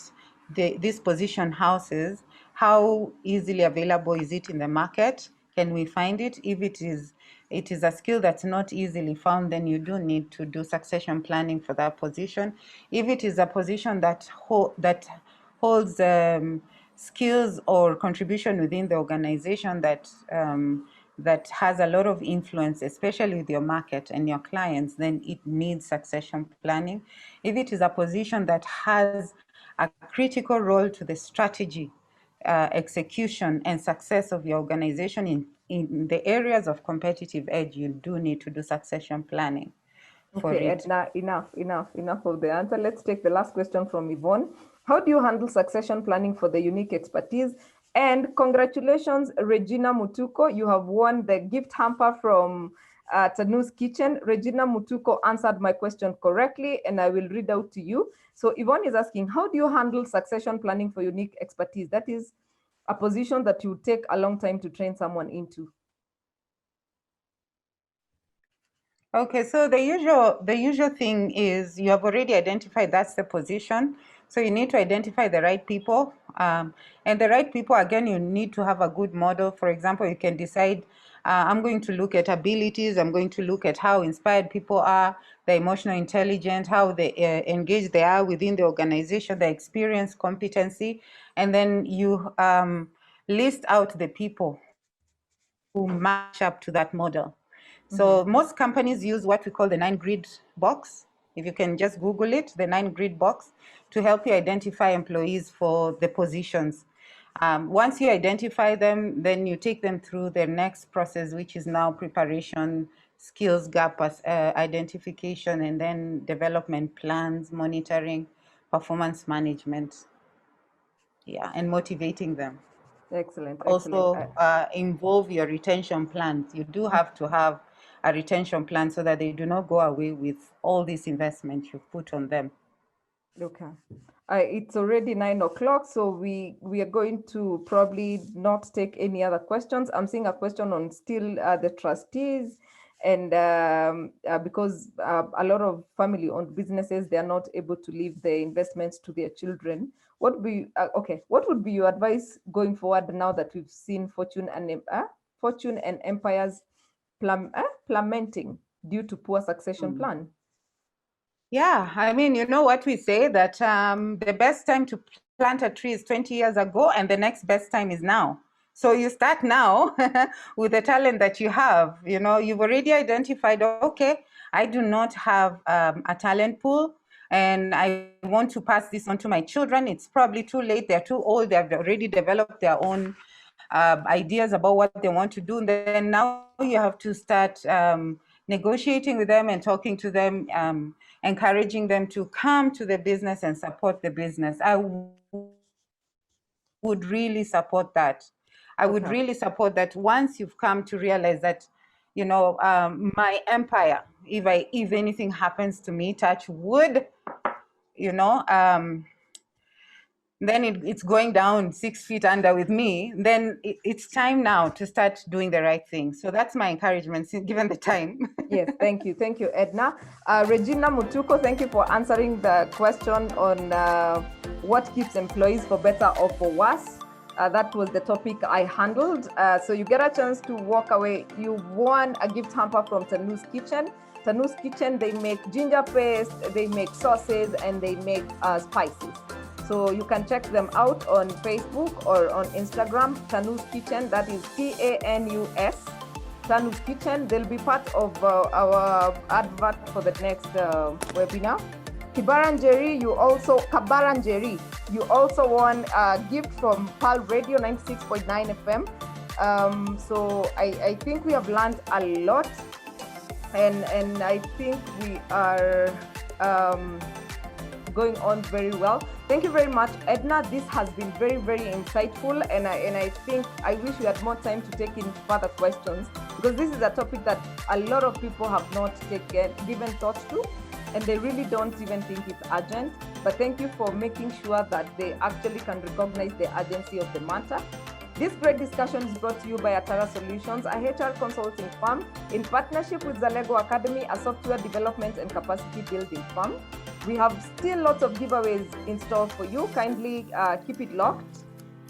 B: this position houses, how easily available is it in the market? Can we find it? If it is a skill that's not easily found, then you do need to do succession planning for that position. If it is a position that holds skills or contribution within the organization that has a lot of influence, especially with your market and your clients, then it needs succession planning. If it is a position that has a critical role to the strategy, execution, and success of your organization in the areas of competitive edge, you do need to do succession planning for
A: Okay,
B: it.
A: Edna, enough of the answer. Let's take the last question from Yvonne. How do you handle succession planning for the unique expertise? And congratulations, Regina Mutuko. You have won the gift hamper from Tanu's Kitchen. Regina Mutuko answered my question correctly, and I will read out to you. So Yvonne is asking, how do you handle succession planning for unique expertise? That is a position that you take a long time to train someone into.
B: Okay, so the usual thing is you have already identified that's the position. So you need to identify the right people. And the right people, again, you need to have a good model. For example, you can decide, I'm going to look at abilities, I'm going to look at how inspired people are, the emotional intelligence, how they engaged they are within the organization, the experience, competency. And then you list out the people who match up to that model. So most companies use what we call the 9-grid box. If you can just Google it, the 9-grid box, to help you identify employees for the positions. Once you identify them, then you take them through their next process, which is now preparation, skills gap identification, and then development plans, monitoring, performance management, and motivating them.
A: Excellent, excellent.
B: Also involve your retention plans. You do have to have a retention plan so that they do not go away with all this investment you've put on them.
A: Okay. It's already 9 o'clock, so we are going to probably not take any other questions. I'm seeing a question on still the trustees, and because a lot of family-owned businesses, they are not able to leave the investments to their children. What would be your advice going forward now that we've seen Fortune and Empire's plummeting due to poor succession plan?
B: Yeah, I mean, you know what we say, that the best time to plant a tree is 20 years ago, and the next best time is now. So you start now with the talent that you have. You know, you've already identified, okay, I do not have a talent pool, and I want to pass this on to my children. It's probably too late. They're too old. They've already developed their own ideas about what they want to do. And then now you have to start negotiating with them and talking to them, encouraging them to come to the business and support the business. I would really support that. I would really support that once you've come to realize that, you know, my empire, if anything happens to me, touch wood, you know, then it's going down 6 feet under with me, then it's time now to start doing the right thing. So that's my encouragement, given the time.
A: Yes, thank you, Edna. Regina Mutuko, thank you for answering the question on what keeps employees for better or for worse. That was the topic I handled. So you get a chance to walk away. You won a gift hamper from Tanu's Kitchen. Tanu's Kitchen, they make ginger paste, they make sauces, and they make spices. So you can check them out on Facebook or on Instagram, Tanu's Kitchen, that is TANUS, Tanu's Kitchen. They'll be part of our advert for the next webinar. Kabaranjeri, you also won a gift from PAL Radio 96.9 FM. So I think we have learned a lot, and I think we are going on very well. Thank you very much, Edna. This has been very, very insightful, and I think I wish we had more time to take in further questions, because this is a topic that a lot of people have not given thought to, and they really don't even think it's urgent. But thank you for making sure that they actually can recognize the urgency of the matter. This great discussion is brought to you by Atara Solutions, a HR consulting firm in partnership with Zalego Academy, a software development and capacity building firm. We have still lots of giveaways in store for you. Kindly keep it locked.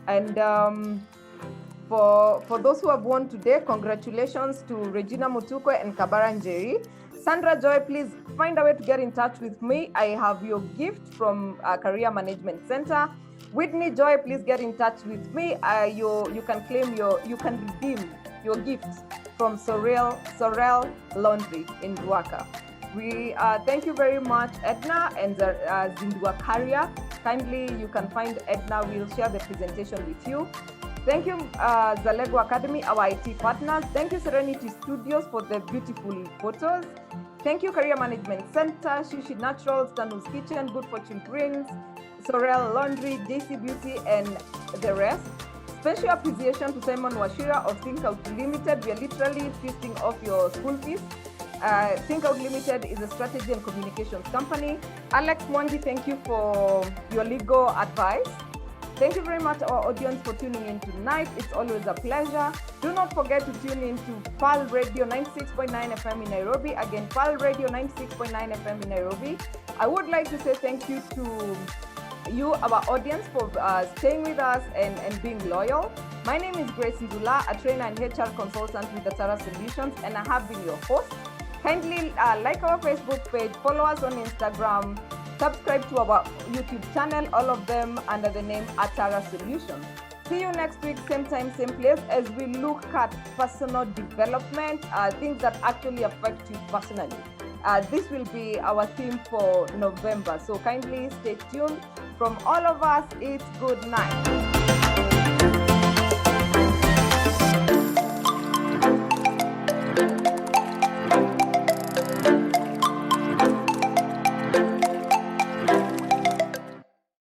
A: And for those who have won today, congratulations to Regina Mutukwe and Kabara Njeri. Sandra Joy, please find a way to get in touch with me. I have your gift from Career Management Center. Whitney Joy, please get in touch with me. You can redeem your gifts from Sorel Laundry in Ruaka. We thank you very much, Edna and Zindua Karia. Kindly, you can find Edna. We'll share the presentation with you. Thank you, Zalego Academy, our IT partners. Thank you, Serenity Studios, for the beautiful photos. Thank you, Career Management Center, Shishi Naturals, Tanu's Kitchen, Good Fortune Prints, Sorel Laundry, JC Beauty, and the rest. Special appreciation to Simon Washira of Think Out Limited. We are literally feasting off your school fees. Think Out Limited is a strategy and communications company. Alex Mwangi, thank you for your legal advice. Thank you very much, our audience, for tuning in tonight. It's always a pleasure. Do not forget to tune in to Pearl Radio 96.9 FM in Nairobi. Again, Pearl Radio 96.9 FM in Nairobi. I would like to say thank you to you, our audience, for staying with us and being loyal. My name is Grace Ndula, a trainer and HR consultant with Atara Solutions, and I have been your host. Kindly like our Facebook page, follow us on Instagram, subscribe to our YouTube channel, all of them under the name Atara Solutions. See you next week, same time, same place, as we look at personal development, things that actually affect you personally. This will be our theme for November, so kindly stay tuned. From all of us, it's good night.